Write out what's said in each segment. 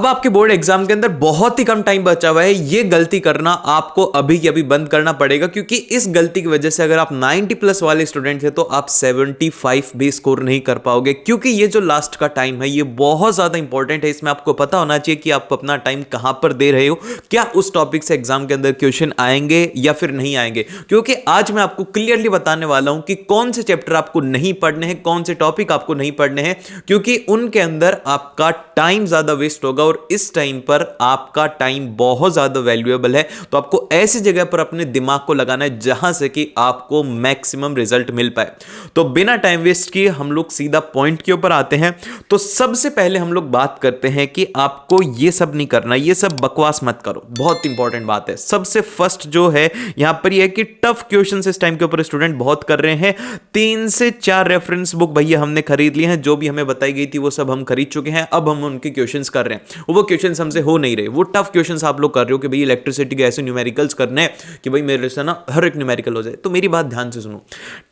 अब आपके board exam के अंदर बहुत ही कम टाइम बचा हुआ है। ये गलती करना आपको अभी के अभी बंद करना पड़ेगा, क्योंकि इस गलती की वजह से अगर आप 90 प्लस वाले स्टूडेंट थे तो आप 75 भी स्कोर नहीं कर पाओगे, क्योंकि ये जो लास्ट का टाइम है ये बहुत ज्यादा इंपॉर्टेंट है। इसमें आपको पता होना चाहिए कि आप अपना टाइम कहां पर दे रहे हो, क्या उस टॉपिक से एग्जाम के अंदर क्वेश्चन आएंगे या फिर नहीं आएंगे। क्योंकि आज मैं आपको क्लियरली बताने वाला हूं कि कौन से चैप्टर आपको नहीं पढ़ने हैं, कौन से टॉपिक आपको नहीं पढ़ने हैं, क्योंकि उनके अंदर आपका टाइम ज्यादा वेस्ट होगा और इस टाइम पर आपका टाइम बहुत ज्यादा वैल्यूएबल है। तो आपको ऐसी जगह पर अपने दिमाग को लगाना है जहां से कि आपको मैक्सिमम रिजल्ट मिल पाए। तो बिना टाइम वेस्ट किए हम लोग सीधा पॉइंट के ऊपर आते हैं। तो सबसे पहले हम लोग बात करते हैं कि आपको ये सब नहीं करना, ये सब बकवास मत करो। बहुत इंपॉर्टेंट बात है। सबसे फर्स्ट जो है यहां पर यह है कि टफ क्वेश्चंस इस टाइम के ऊपर स्टूडेंट बहुत कर रहे हैं। 3 से 4 रेफरेंस बुक भैया हमने खरीद ली हैं, जो भी हमें बताई गई थी वो सब हम खरीद चुके हैं। अब हम उनके क्वेश्चंस कर रहे हैं, वो क्वेश्चंस हमसे हो नहीं रहे। वो टफ क्वेश्चंस आप लोग कर रहे हो कि भाई इलेक्ट्रिसिटी के ऐसे न्यूमेरिकल्स करने हैं कि भाई मेरे से ना हर एक न्यूमेरिकल हो जाए। तो मेरी बात ध्यान से सुनो,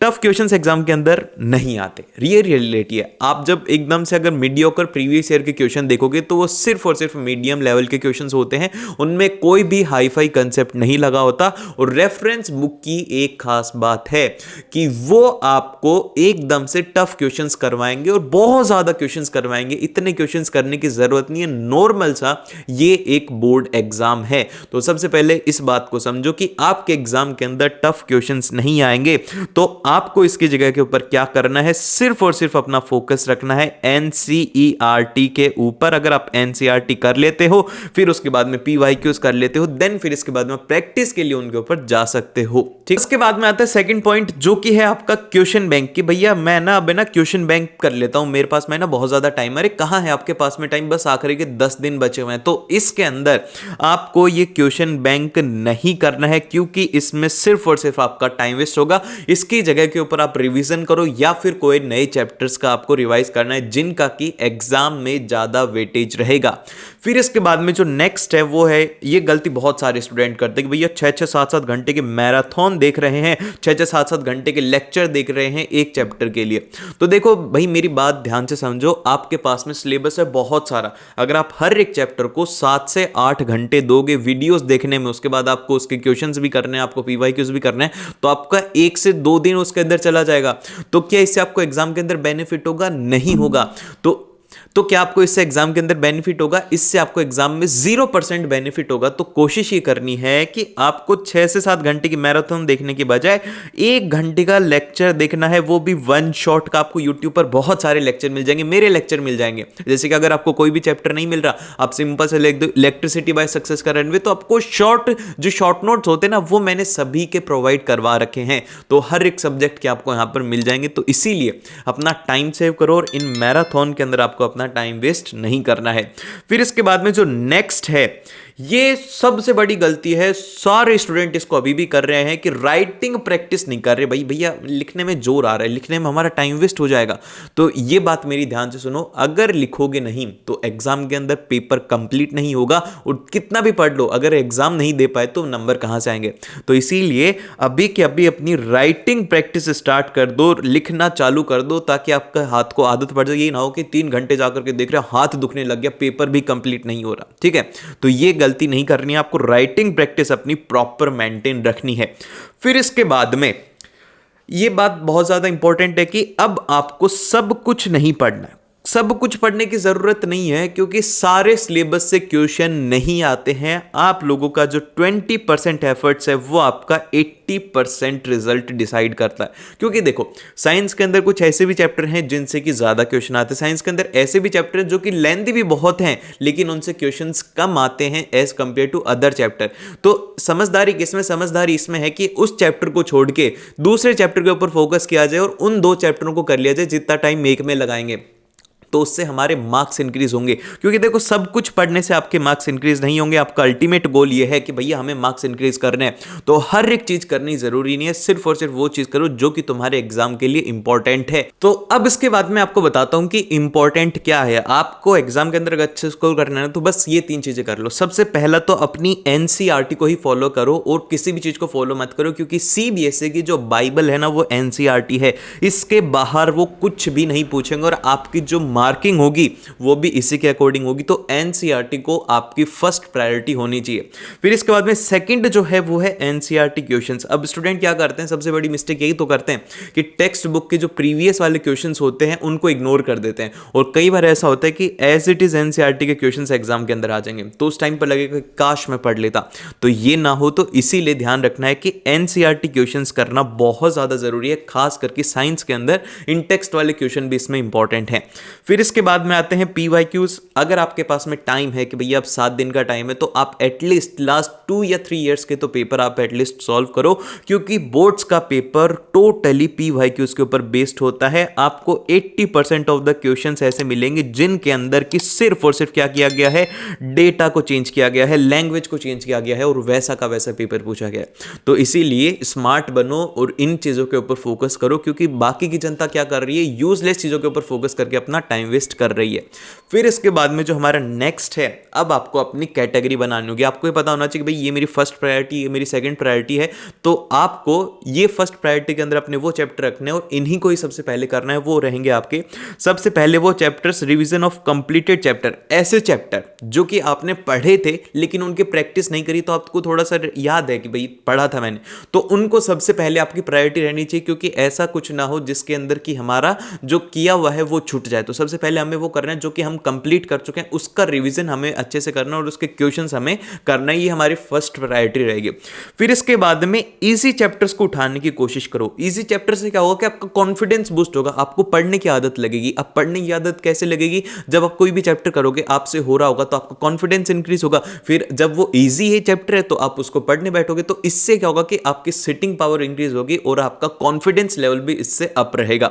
टफ क्वेश्चंस एग्जाम के अंदर नहीं आते। ये रियलिटी है। आप जब एकदम से अगर मीडियोकर प्रीवियस ईयर के क्वेश्चन देखोगे तो वो सिर्फ और सिर्फ मीडियम लेवल के क्वेश्चंस होते हैं, उनमें कोई भी हाई फाई कंसेप्ट नहीं लगा होता। और रेफरेंस बुक की एक खास बात है कि वो आपको एकदम से टफ क्वेश्चंस करवाएंगे और बहुत ज्यादा क्वेश्चंस करवाएंगे। इतने क्वेश्चंस करने की जरूरत नहीं है, नॉर्मल सा ये एक बोर्ड एग्जाम है। तो सबसे पहले इस बात को समझो कि आपके एग्जाम के अंदर टफ क्वेश्चंस नहीं आएंगे। तो आपको इसकी जगह के ऊपर क्या करना है, सिर्फ और सिर्फ अपना फोकस रखना है एनसीईआरटी के ऊपर। अगर आप एनसीईआरटी कर लेते हो, फिर उसके बाद में पीवाईक्यूज कर लेते हो, देन फिर इसके बाद में प्रैक्टिस के लिए उनके ऊपर जा सकते हो। ठीक, इसके बाद में आता है सेकंड पॉइंट, जो कि है आपका क्वेश्चन बैंक की। भैया मैं ना अब ना क्वेश्चन बैंक कर लेता हूं, मेरे पास में ना बहुत ज्यादा टाइम। अरे कहां है आपके पास में टाइम, बस आखिरी के 10 दिन बचे हुए हैं। तो इसके अंदर आपको ये क्वेश्चन बैंक नहीं करना है, क्योंकि इसमें सिर्फ और सिर्फ आपका टाइम वेस्ट होगा। इसकी जगह के ऊपर आप रिवीजन करो या फिर कोई नए चैप्टर्स का आपको रिवाइज करना है जिनका कि एग्जाम में ज्यादा वेटेज रहेगा। फिर इसके बाद में जो नेक्स्ट है वो है, ये गलती बहुत सारे स्टूडेंट करते हैं कि भैया 6-6 7-7 घंटे के मैराथन देख रहे हैं, 6-6 7-7 घंटे के लेक्चर देख रहे हैं एक चैप्टर के लिए। तो देखो भाई मेरी बात ध्यान से समझो, आपके पास में सिलेबस है बहुत सारा। अगर आप हर एक चैप्टर को 7 से 8 घंटे दोगे वीडियोस देखने में, उसके बाद आपको उसके क्वेश्चंस भी करने हैं, आपको पीवाईक्यूज भी करने हैं, तो आपका 1 से 2 दिन उसके अंदर चला जाएगा। तो क्या इससे आपको एग्जाम के अंदर बेनिफिट होगा? नहीं होगा। तो क्या आपको इससे एग्जाम के अंदर बेनिफिट होगा? इससे आपको एग्जाम में 0% बेनिफिट होगा। तो कोशिश ये करनी है कि आपको 6 से 7 घंटे की मैराथन देखने की बजाय 1 घंटे का लेक्चर देखना है, वो भी वन शॉट का। आपको यूट्यूब पर बहुत सारे लेक्चर मिल जाएंगे, मेरे लेक्चर मिल जाएंगे। जैसे कि अगर आपको कोई भी चैप्टर नहीं मिल रहा, आप सिंपल से लिख दो इलेक्ट्रिसिटी बाय सक्सेस का रनवे, तो आपको जो शॉर्ट नोट्स होते हैं ना, वो मैंने सभी के प्रोवाइड करवा रखे हैं। तो हर एक सब्जेक्ट के आपको यहां पर मिल जाएंगे। तो इसीलिए अपना टाइम सेव करो और इन मैराथन के अंदर आपको अपना टाइम वेस्ट नहीं करना है। फिर इसके बाद में जो नेक्स्ट है, ये सबसे बड़ी गलती है, सारे स्टूडेंट इसको अभी भी कर रहे हैं कि राइटिंग प्रैक्टिस नहीं कर रहे। भाई भैया लिखने में जोर आ रहा है, लिखने में हमारा टाइम वेस्ट हो जाएगा। तो ये बात मेरी ध्यान से सुनो, अगर लिखोगे नहीं तो एग्जाम के अंदर पेपर कंप्लीट नहीं होगा। और कितना भी पढ़ लो, अगर एग्जाम नहीं दे पाए तो नंबर कहां से आएंगे। तो इसीलिए अभी के अभी अपनी राइटिंग प्रैक्टिस स्टार्ट कर दो, लिखना चालू कर दो, ताकि आपका हाथ को आदत पड़ जाए। ये ना हो कि 3 घंटे जाकर के देख रहे हो, हाथ दुखने लग गया, पेपर भी कंप्लीट नहीं हो रहा। ठीक है, तो ये गलती नहीं करनी है। आपको राइटिंग प्रैक्टिस अपनी प्रॉपर मेंटेन रखनी है। फिर इसके बाद में ये बात बहुत ज्यादा इंपॉर्टेंट है कि अब आपको सब कुछ नहीं पढ़ना है। सब कुछ पढ़ने की जरूरत नहीं है, क्योंकि सारे सिलेबस से क्वेश्चन नहीं आते हैं। आप लोगों का जो 20% एफर्ट्स है वो आपका 80% रिजल्ट डिसाइड करता है। क्योंकि देखो साइंस के अंदर कुछ ऐसे भी चैप्टर हैं जिनसे कि ज्यादा क्वेश्चन आते हैं। साइंस के अंदर ऐसे भी चैप्टर हैं जो कि लेंथी भी बहुत हैं, लेकिन उनसे क्वेश्चंस कम आते हैं as compare to other chapter. तो समझदारी किसमें? समझदारी इसमें है कि उस चैप्टर को छोड़ के दूसरे चैप्टर के ऊपर फोकस किया जाए और उन 2 चैप्टरों को कर लिया जाए जितना टाइम एक में लगाएंगे, तो उससे हमारे मार्क्स इंक्रीज होंगे। क्योंकि देखो सब कुछ पढ़ने से आपके मार्क्स इंक्रीज नहीं होंगे। आपका अल्टीमेट गोल ये है कि भैया हमें मार्क्स इंक्रीज करने हैं, तो हर एक चीज करनी जरूरी नहीं है। सिर्फ और सिर्फ वो चीज करो जो कि तुम्हारे एग्जाम के लिए इंपॉर्टेंट है। तो अब इसके बाद मैं आपको बताता हूं कि इंपॉर्टेंट क्या है। आपको एग्जाम के अंदर अच्छे स्कोर करना है तो बस ये 3 चीजें कर लो। सबसे पहला तो अपनी एनसीईआरटी को ही फॉलो करो और किसी भी चीज को फॉलो मत करो, क्योंकि सीबीएसई की जो बाइबल है ना वो एनसीईआरटी है। इसके बाहर वो कुछ भी नहीं पूछेंगे और आपकी जो मार्किंग होगी वो भी इसी के अकॉर्डिंग होगी। तो एनसीईआरटी को आपकी फर्स्ट प्रायोरिटी होनी चाहिए। फिर इसके बाद में सेकंड जो है वो है एनसीईआरटी क्वेश्चंस। अब स्टूडेंट क्या करते हैं, सबसे बड़ी मिस्टेक यही तो करते हैं कि टेक्स्ट बुक के जो प्रीवियस वाले क्वेश्चंस होते हैं उनको इग्नोर कर देते हैं, और कई बार ऐसा होता है कि एज इट इज एनसीईआरटी के क्वेश्चंस एग्जाम के अंदर आ जाएंगे, तो उस टाइम पर लगेगा काश मैं पढ़ लेता। तो ये ना हो, तो इसीलिए ध्यान रखना है कि एनसीईआरटी क्वेश्चंस करना बहुत ज्यादा जरूरी है, खास करके साइंस के अंदर इन टेक्स्ट वाले क्वेश्चन भी इसमें इंपॉर्टेंट है। फिर इसके बाद में आते हैं पीवाईक्यूज। अगर आपके पास में टाइम है कि भैया अब 7 दिन का टाइम है, तो आप एटलीस्ट लास्ट 2 या 3 इयर्स के तो पेपर आप एटलीस्ट सॉल्व करो, क्योंकि बोर्ड्स का पेपर टोटली पीवाईक्यूज के ऊपर बेस्ड होता है। आपको 80% ऑफ द क्वेश्चंस ऐसे मिलेंगे जिनके अंदर की सिर्फ और सिर्फ क्या किया गया है, डेटा को चेंज किया गया है, लैंग्वेज को चेंज किया गया है, और वैसा का वैसा पेपर पूछा गया है। तो इसीलिए स्मार्ट बनो और इन चीजों के ऊपर फोकस करो, क्योंकि बाकी की जनता क्या कर रही है, यूजलेस चीजों के ऊपर फोकस करके अपना टाइम वेस्ट कर रही है। फिर इसके बाद में जो हमारा नेक्स्ट है, अब आपको अपनी कैटेगरी बनानी होगी। आपको ये पता होना चाहिए कि भाई ये मेरी फर्स्ट प्रायोरिटी, ये मेरी सेकंड प्रायोरिटी है, तो आपको ये फर्स्ट प्रायोरिटी के अंदर अपने वो चैप्टर रखने और इन्हीं को ही सबसे पहले करना है। वो रहेंगे आपके सबसे पहले वो chapters, revision of completed chapter, ऐसे चैप्टर जो कि आपने पढ़े थे लेकिन उनकी प्रैक्टिस नहीं करी, तो आपको थोड़ा सा याद है कि भाई पढ़ा था मैंने, तो उनको सबसे पहले आपकी प्रायोरिटी रहनी चाहिए, क्योंकि ऐसा कुछ ना हो जिसके अंदर कि हमारा जो किया हुआ है वो छूट जाए। तो सबसे पहले हमें वो करना है जो कि हम कंप्लीट कर चुके हैं, उसका रिवीजन हमें अच्छे से करना और उसके क्वेश्चंस हमें करना, ये हमारी फर्स्ट प्रायोरिटी रहेगी। फिर इसके बाद में इजी चैप्टर्स को उठाने की कोशिश करो। इजी चैप्टर से क्या होगा कि आपका कॉन्फिडेंस बूस्ट होगा, आपको पढ़ने की आदत लगेगी। अब पढ़ने की आदत कैसे लगेगी, जब आप कोई भी चैप्टर करोगे आपसे हो रहा होगा तो आपका कॉन्फिडेंस इंक्रीज होगा। फिर जब वो इजी है चैप्टर है तो आप उसको पढ़ने बैठोगे, तो इससे क्या होगा कि आपकी सिटिंग पावर इंक्रीज होगी और आपका कॉन्फिडेंस लेवल भी इससे अप रहेगा।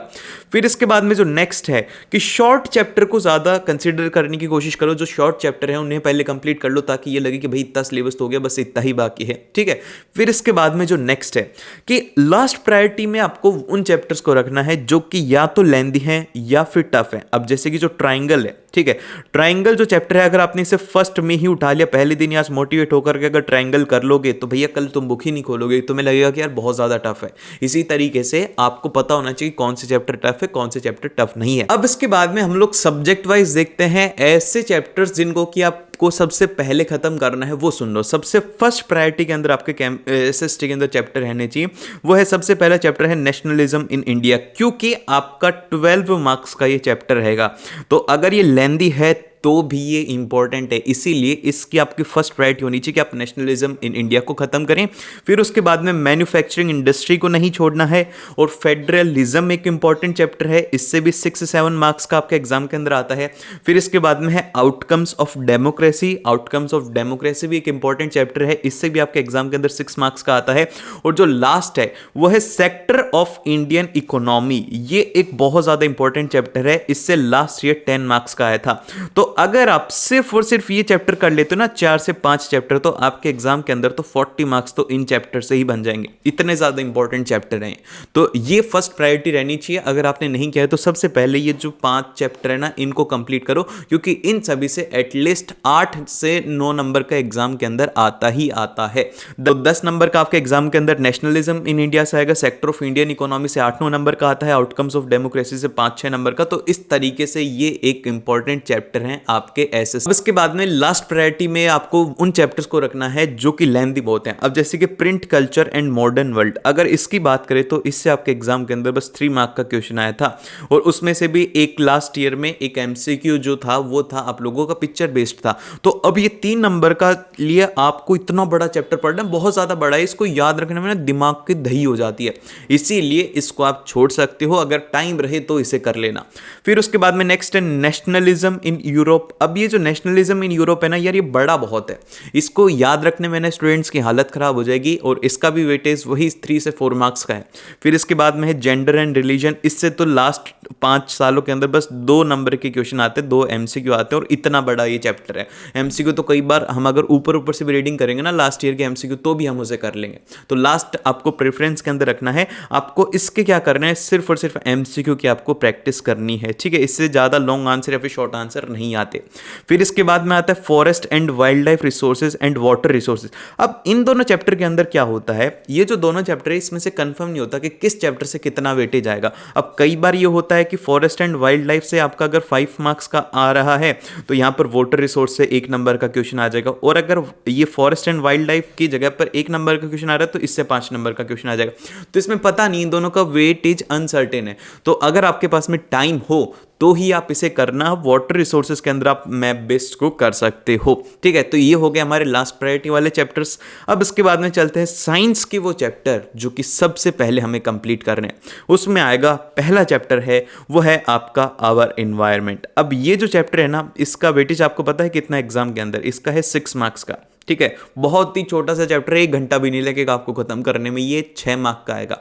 फिर इसके बाद में जो नेक्स्ट है कि शॉर्ट चैप्टर को ज्यादा कंसीडर करने की कोशिश करो। जो शॉर्ट चैप्टर है उन्हें पहले कंप्लीट कर लो, ताकि ये लगे कि भाई इतना सिलेबस तो हो गया, बस इतना ही बाकी है, ठीक है। फिर इसके बाद में जो नेक्स्ट है कि लास्ट प्रायोरिटी में आपको उन चैप्टर्स को रखना है जो कि या तो लेंदी है या फिर टफ है। अब जैसे कि जो ट्राइंगल है, ठीक है, ट्राइंगल जो चैप्टर है अगर आपने इसे फर्स्ट में ही उठा लिया, पहले दिन आज मोटिवेट होकर के अगर ट्राइंगल कर लोगे, तो भैया कल तुम बुक ही नहीं खोलोगे, तुम्हें लगेगा कि यार बहुत ज्यादा टफ है। इसी तरीके से आपको पता होना चाहिए कौन से चैप्टर टफ है, कौन से चैप्टर टफ नहीं है। अब इसके बाद में हम लोग सब्जेक्ट वाइज देखते हैं ऐसे चैप्टर्स जिनको कि आपको सबसे पहले खत्म करना है। वो सुन लो, सबसे फर्स्ट प्रायोरिटी के अंदर आपके एसएसटी के अंदर चैप्टर रहने चाहिए। वो है सबसे पहला चैप्टर है नेशनलिज्म इन इंडिया, क्योंकि आपका 12 मार्क्स का ये चैप्टर रहेगा। तो अगर ये लेंदी है तो भी ये इंपॉर्टेंट है, इसीलिए इसकी आपकी फर्स्ट प्रायोरिटी होनी चाहिए कि आप नेशनलिज्म इन इंडिया को खत्म करें। फिर उसके बाद में मैन्युफैक्चरिंग इंडस्ट्री को नहीं छोड़ना है, और फेडरलिज्म एक इंपॉर्टेंट चैप्टर है, इससे भी 6-7 मार्क्स का आपके एग्जाम के अंदर आता है। फिर इसके बाद में है outcomes of democracy. Outcomes of democracy भी एक इंपॉर्टेंट चैप्टर है, इससे भी आपके एग्जाम के अंदर 6 मार्क्स का आता है। और जो लास्ट है वो है सेक्टर ऑफ इंडियन इकोनॉमी। ये एक बहुत ज्यादा इंपॉर्टेंट चैप्टर है, इससे लास्ट ईयर 10 मार्क्स का आया था। तो अगर आप सिर्फ और सिर्फ ये चैप्टर कर लेते हो ना, 4 से 5 चैप्टर, तो आपके एग्जाम के अंदर तो 40 मार्क्स तो इन चैप्टर से ही बन जाएंगे। इतने ज्यादा इंपॉर्टेंट चैप्टर हैं, तो ये फर्स्ट प्रायोरिटी रहनी चाहिए। अगर आपने नहीं किया है तो सबसे पहले ये जो 5 चैप्टर है ना, इनको कंप्लीट करो, क्योंकि इन सभी से एटलीस्ट 8 से 9 नंबर का एग्जाम के अंदर आता ही आता है। 10 नंबर का आपके एग्जाम के अंदर नेशनलिज्म इन इंडिया से आएगा, सेक्टर ऑफ इंडियन इकोनॉमी से 8-9 नंबर का आता है, आउटकम्स ऑफ डेमोक्रेसी से 5-6 नंबर का। तो इस तरीके से ये एक इंपॉर्टेंट चैप्टर है आपके एसएस। अब इसके बाद में लास्ट प्रायोरिटी में आपको उन चैप्टर्स को रखना है जो कि लेंथी बहुत हैं। अब जैसे कि print culture and modern world, अगर इसकी बात करें तो इससे आपके एग्जाम के अंदर बस 3 मार्क का क्वेश्चन आया था, और उसमें से भी एक लास्ट ईयर में एक एमसीक्यू जो था वो था आप लोगों का पिक्चर बेस्ड था। तो अब ये 3 नंबर का लिए आपको इतना बड़ा चैप्टर पढ़ना बहुत ज्यादा बड़ा है, इसको याद रखने में ना दिमाग की दही हो जाती है, इसीलिए इसको आप छोड़ सकते हो, अगर टाइम रहे तो इसे कर लेना। फिर उसके बाद में नेक्स्ट है नेशनलिज्म इन यूरोप। अब ये जो नेशनलिज्म इन यूरोप है ना यार, ये बड़ा बहुत है, इसको याद रखने में ना स्टूडेंट्स की हालत खराब हो जाएगी, और इसका भी वेटेज वही 3 से 4 मार्क्स का है। फिर इसके बाद में है जेंडर एंड रिलीजन, इससे तो लास्ट 5 सालों के अंदर बस 2 नंबर के क्वेश्चन आते हैं, 2 एमसीक्यू आते हैं, और इतना बड़ा ये चैप्टर है। एमसीक्यू तो कई बार हम अगर ऊपर से भी रीडिंग करेंगे ना लास्ट ईयर के एमसीक्यू, तो भी हम उसे कर लेंगे। तो लास्ट आपको प्रेफरेंस के अंदर रखना है, आपको इसके क्या करना है, सिर्फ और सिर्फ एमसीक्यू की आपको प्रैक्टिस करनी है, ठीक है। इससे ज्यादा लॉन्ग आंसर या फिर शॉर्ट आंसर नहीं आते। फिर इसके बाद में आता है forest and wild life resources and water resources. अब इन दोनों चैप्टर के अंदर क्या होता है, ये जो दोनों चैप्टर है इसमें से कंफर्म नहीं होता कि किस चैप्टर से कितना वेटेज आएगा। अब कई बार ये होता है कि फॉरेस्ट एंड वाइल्ड लाइफ से आपका अगर 5 मार्क्स का आ रहा है तो यहाँ पर वाटर रिसोर्स से 1 नंबर का क्वेश्चन आ जाएगा, और अगर ये फॉरेस्ट एंड वाइल्ड लाइफ की जगह पर 1 नंबर का क्वेश्चन आ रहा है तो इससे 5 नंबर का क्वेश्चन आ जाएगा। तो इसमें पता नहीं, इन दोनों का वेटेज अनसर्टेन है। तो अगर आपके पास में टाइम हो तो ही आप इसे करना, वाटर रिसोर्सेज के अंदर आप मैप बेस्ड को कर सकते हो। ठीक है, तो ये हो गया हमारे लास्ट प्रायोरिटी वाले चैप्टर्स। अब इसके बाद में चलते हैं साइंस के वो चैप्टर जो कि सबसे पहले हमें कंप्लीट करने हैं। उसमें आएगा पहला चैप्टर है, वो है आपका आवर एनवायरनमेंट। अब ये जो चैप्टर है ना, इसका वेटेज आपको पता है कितना एग्जाम के अंदर, इसका है 6 मार्क्स का। ठीक है, बहुत ही छोटा सा चैप्टर है, 1 घंटा भी नहीं लगेगा आपको खत्म करने में, ये 6 मार्क का आएगा।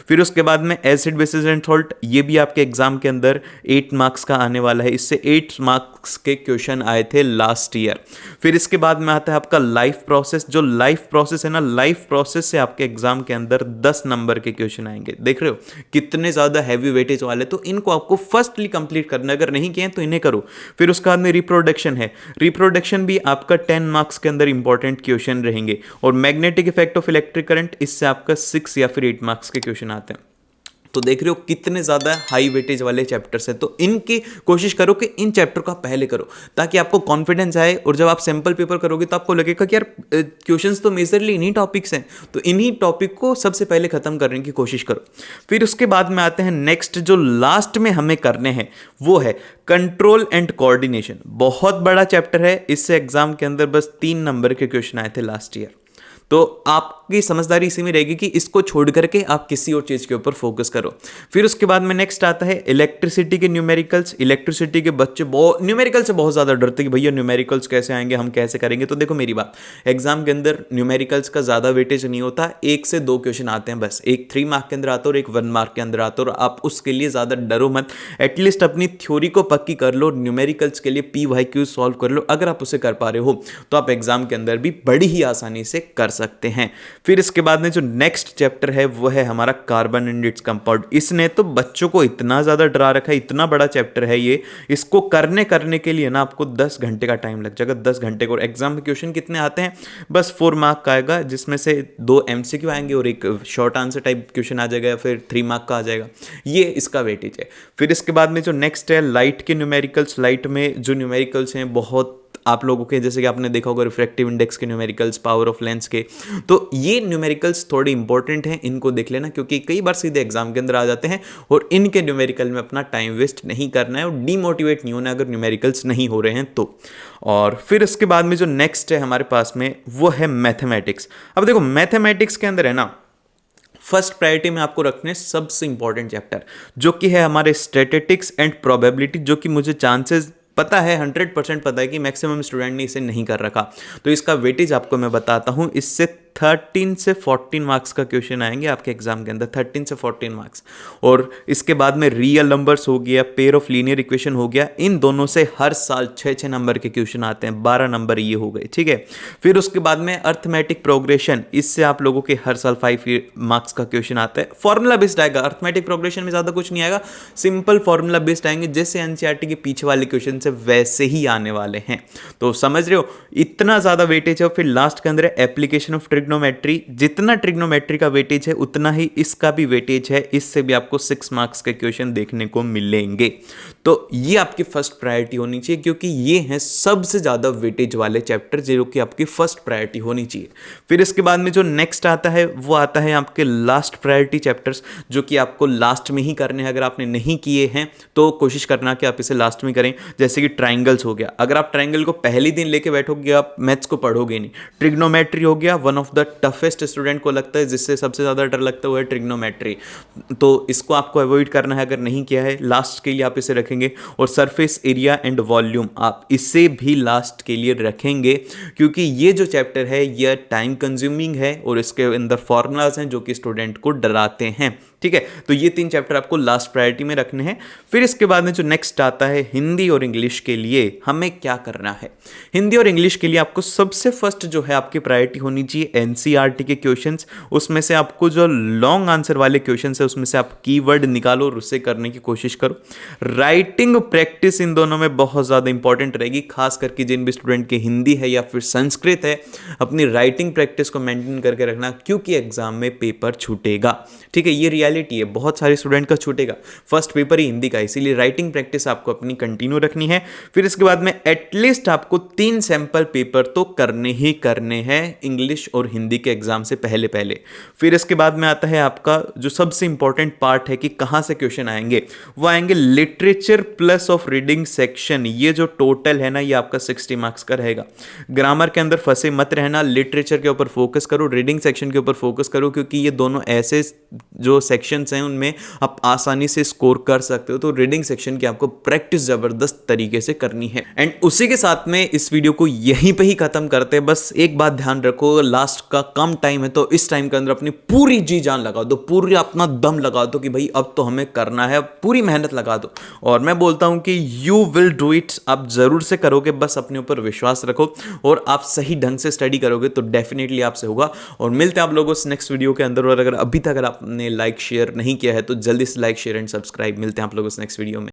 फिर उसके बाद में एसिड बेसिस एंड सॉल्ट, ये भी आपके एग्जाम के अंदर 8 मार्क्स का आने वाला है, इससे 8 मार्क्स के क्वेश्चन आए थे लास्ट ईयर। फिर इसके बाद में आता है आपका लाइफ प्रोसेस। जो लाइफ प्रोसेस है ना, लाइफ प्रोसेस से आपके एग्जाम के अंदर 10 नंबर के क्वेश्चन आएंगे। देख रहे हो कितने ज्यादा हैवी वेटेज वाले, तो इनको आपको फर्स्टली कंप्लीट करना, अगर नहीं किए तो इन्हें करो। फिर उसके बाद में रिप्रोडक्शन है, रिप्रोडक्शन भी आपका 10 मार्क्स के अंदर इंपॉर्टेंट क्वेश्चन रहेंगे। और magnetic effect of electric current, इससे आपका 6 या फिर 8 मार्क्स के क्वेश्चन आते हैं। तो देख रहे हो कितने ज्यादा हाई वेटेज वाले चैप्टर्स हैं। तो इनकी कोशिश करो कि इन चैप्टर का पहले करो, ताकि आपको कॉन्फिडेंस आए, और जब आप सैंपल पेपर करोगे तो आपको लगेगा कि यार क्वेश्चंस तो मेजरली इन्हीं टॉपिक्स हैं, तो इन्हीं टॉपिक को सबसे पहले खत्म करने की कोशिश करो। फिर उसके बाद में आते हैं नेक्स्ट, जो लास्ट में हमें करने हैं वो है कंट्रोल एंड कोऑर्डिनेशन। बहुत बड़ा चैप्टर है, इससे एग्जाम के अंदर बस 3 नंबर के क्वेश्चन आए थे लास्ट ईयर। तो आपकी समझदारी इसी में रहेगी कि इसको छोड़ करके आप किसी और चीज के ऊपर फोकस करो। फिर उसके बाद में नेक्स्ट आता है इलेक्ट्रिसिटी के न्यूमेरिकल्स। इलेक्ट्रिसिटी के बच्चे बहुत न्यूमेरिकल से बहुत ज्यादा डरते कि भैया न्यूमेरिकल्स कैसे आएंगे, हम कैसे करेंगे। तो देखो मेरी बात, एग्जाम के अंदर न्यूमेरिकल्स का ज्यादा वेटेज नहीं होता, 1 से 2 क्वेश्चन आते हैं बस, एक 3 मार्क के अंदर आता है और एक 1 मार्क के अंदर आता है, और आप उसके लिए ज्यादा डरो मत। एटलीस्ट अपनी थ्योरी को पक्की कर लो, न्यूमेरिकल्स के लिए PYQ सॉल्व कर लो। अगर आप उसे कर पा रहे हो तो आप एग्जाम के अंदर भी बड़ी ही आसानी से कर सकते हैं। फिर इसके बाद में जो नेक्स्ट चैप्टर है वो है हमारा कार्बन एंड इट्स कंपाउंड। इसने तो बच्चों को इतना ज्यादा डरा रखा है, इतना बड़ा चैप्टर है ये, इसको करने के लिए ना आपको 10 घंटे का टाइम लग जाएगा, 10 घंटे को। एग्जाम में क्वेश्चन कितने आते हैं, बस 4 मार्क का आएगा, जिसमें से 2 MCQ आएंगे और एक शॉर्ट आंसर टाइप क्वेश्चन आ जाएगा, या फिर 3 मार्क का आ जाएगा। ये इसका वेटेज है। फिर इसके बाद में जो नेक्स्ट है लाइट के न्यूमेरिकल्स। लाइट में जो न्यूमेरिकल्स हैं बहुत आप लोगों के, जैसे कि आपने देखा होगा रिफ्रैक्टिव इंडेक्स के न्यूमेरिकल्स, पावर ऑफ लेंस के, तो ये न्यूमेरिकल्स थोड़े इंपॉर्टेंट हैं, इनको देख लेना, क्योंकि कई बार सीधे एग्जाम के अंदर आ जाते हैं। और इनके न्यूमेरिकल में अपना टाइम वेस्ट नहीं करना है और डीमोटिवेट नहीं होना अगर न्यूमेरिकल्स नहीं हो रहे हैं तो। और फिर इसके बाद में जो नेक्स्ट है हमारे पास में वो है मैथमेटिक्स। अब देखो मैथमेटिक्स के अंदर है ना, फर्स्ट प्रायोरिटी में आपको रखने सबसे इंपॉर्टेंट चैप्टर जो कि है हमारे स्टैटिस्टिक्स एंड प्रोबेबिलिटी, जो कि मुझे चांसेस पता है 100% पता है कि मैक्सिमम स्टूडेंट ने इसे नहीं कर रखा। तो इसका वेटेज आपको मैं बताता हूं, इससे 13 से 14 मार्क्स का क्वेश्चन आएंगे आपके एग्जाम के अंदर, 13 से 14 मार्क्स। और इसके बाद में रियल नंबर्स हो गया, पेयर ऑफ लीनियर इक्वेशन हो गया, इन दोनों से हर साल 6-6 नंबर के क्वेश्चन आते हैं, 12 नंबर ये हो गए। ठीक है, फिर उसके बाद में अर्थमेटिक प्रोग्रेशन, इससे आप लोगों के हर साल 5 मार्क्स का क्वेश्चन आता है, फॉर्मूला बेस्ड आएगा। अर्थमेटिक प्रोग्रेशन में ज्यादा कुछ नहीं आएगा, सिंपल फॉर्मूला बेस्ड आएंगे, जैसे एनसीईआरटी के पीछे वाले क्वेश्चन से वैसे ही आने वाले हैं। तो समझ रहे हो इतना ज्यादा वेटेज है। फिर लास्ट के अंदर है एप्लीकेशन ऑफ ट्रिग्नोमेट्री। जितना ट्रिग्नोमेट्री का वेटेज है उतना ही इसका भी वेटेज है, इससे भी आपको 6 मार्क्स के क्वेश्चन देखने को मिलेंगे। तो ये आपकी फर्स्ट प्रायोरिटी होनी चाहिए, क्योंकि ये है सबसे ज्यादा वेटेज वाले चैप्टर जो कि आपकी फर्स्ट प्रायोरिटी होनी चाहिए। फिर इसके बाद में जो नेक्स्ट आता है वो आता है आपके लास्ट प्रायोरिटी चैप्टर्स, जो कि आपको लास्ट में ही करने हैं। अगर आपने नहीं किए हैं तो कोशिश करना कि आप इसे लास्ट में करें। जैसे कि ट्राइंगल्स हो गया, अगर आप ट्राइंगल को पहले दिन लेके बैठोगे आप मैथ्स को पढ़ोगे नहीं। ट्रिग्नोमेट्री हो गया, one of the toughest student को लगता है, जिससे सबसे ज्यादा डर लगता है वो है ट्रिग्नोमेट्री, तो इसको आपको अवॉइड करना है। अगर नहीं किया है लास्ट के लिए आप इसे रखेंगे। और सरफेस एरिया एंड वॉल्यूम आप इसे भी लास्ट के लिए रखेंगे, क्योंकि ये जो चैप्टर है ये टाइम कंज्यूमिंग है और इसके अंदर फॉर्मूलाज हैं जो कि स्टूडेंट को डराते हैं। ठीक है, तो ये 3 चैप्टर आपको लास्ट प्रायोरिटी में रखने हैं। फिर इसके बाद में जो नेक्स्ट आता है हिंदी और इंग्लिश के लिए हमें क्या करना है। हिंदी और इंग्लिश के लिए आपको सबसे फर्स्ट जो है आपकी प्रायोरिटी होनी चाहिए एनसीईआरटी के क्वेश्चंस। उसमें से आपको जो लॉन्ग आंसर वाले क्वेश्चंस है उसमें से आप कीवर्ड निकालो और उससे करने की कोशिश करो। राइटिंग प्रैक्टिस इन दोनों में बहुत ज़्यादा इंपॉर्टेंट रहेगी, खास करके जिन भी स्टूडेंट के हिंदी है या फिर संस्कृत है, अपनी राइटिंग प्रैक्टिस को मेंटेन करके रखना, क्योंकि एग्जाम में पेपर छूटेगा। ठीक है, ये रियलिटी है, बहुत सारे स्टूडेंट का छूटेगा, फर्स्ट पेपर ही हिंदी का, इसीलिए राइटिंग प्रैक्टिस आपको अपनी कंटिन्यू रखनी है। फिर इसके बाद में एटलीस्ट आपको 3 सैंपल पेपर तो करने ही करने हैं इंग्लिश और हिंदी के एग्जाम से पहले पहले। फिर इसके बाद में आता है आपका जो सबसे इंपॉर्टेंट पार्ट है कि कहां से क्वेश्चन आएंगे, वो आएंगे literature plus of reading section. ये जो टोटल है ना, ये आपका 60 मार्क्स का रहेगा। ग्रामर के अंदर फंसे मत रहना, लिटरेचर के ऊपर फोकस करो, रीडिंग सेक्शन के ऊपर फोकस करो, क्योंकि ये दोनों ऐसे जो सेक्शंस हैं उनमें आप आसानी से स्कोर कर सकते हो। तो रीडिंग सेक्शन की आपको प्रैक्टिस जबरदस्त तरीके से करनी है। एंड उसी के साथ में इस वीडियो को यहीं पे ही खत्म करते हैं। बस एक बात ध्यान रखो, लास्ट का कम टाइम है, तो इस टाइम के अंदर अपनी पूरी जी जान लगा दो, पूरी अपना दम लगा दो कि भाई अब तो हमें करना है, पूरी मेहनत लगा दो। और मैं बोलता हूं कि यू विल डू इट, आप जरूर से करोगे, बस अपने ऊपर विश्वास रखो और आप सही ढंग से स्टडी करोगे तो डेफिनेटली आपसे होगा। और मिलते हैं आप लोगों से नेक्स्ट वीडियो के अंदर। और अगर अभी तक आपने लाइक शेयर नहीं किया है तो जल्दी से लाइक शेयर एंड सब्सक्राइब। मिलते हैं आप लोगों से नेक्स्ट वीडियो में।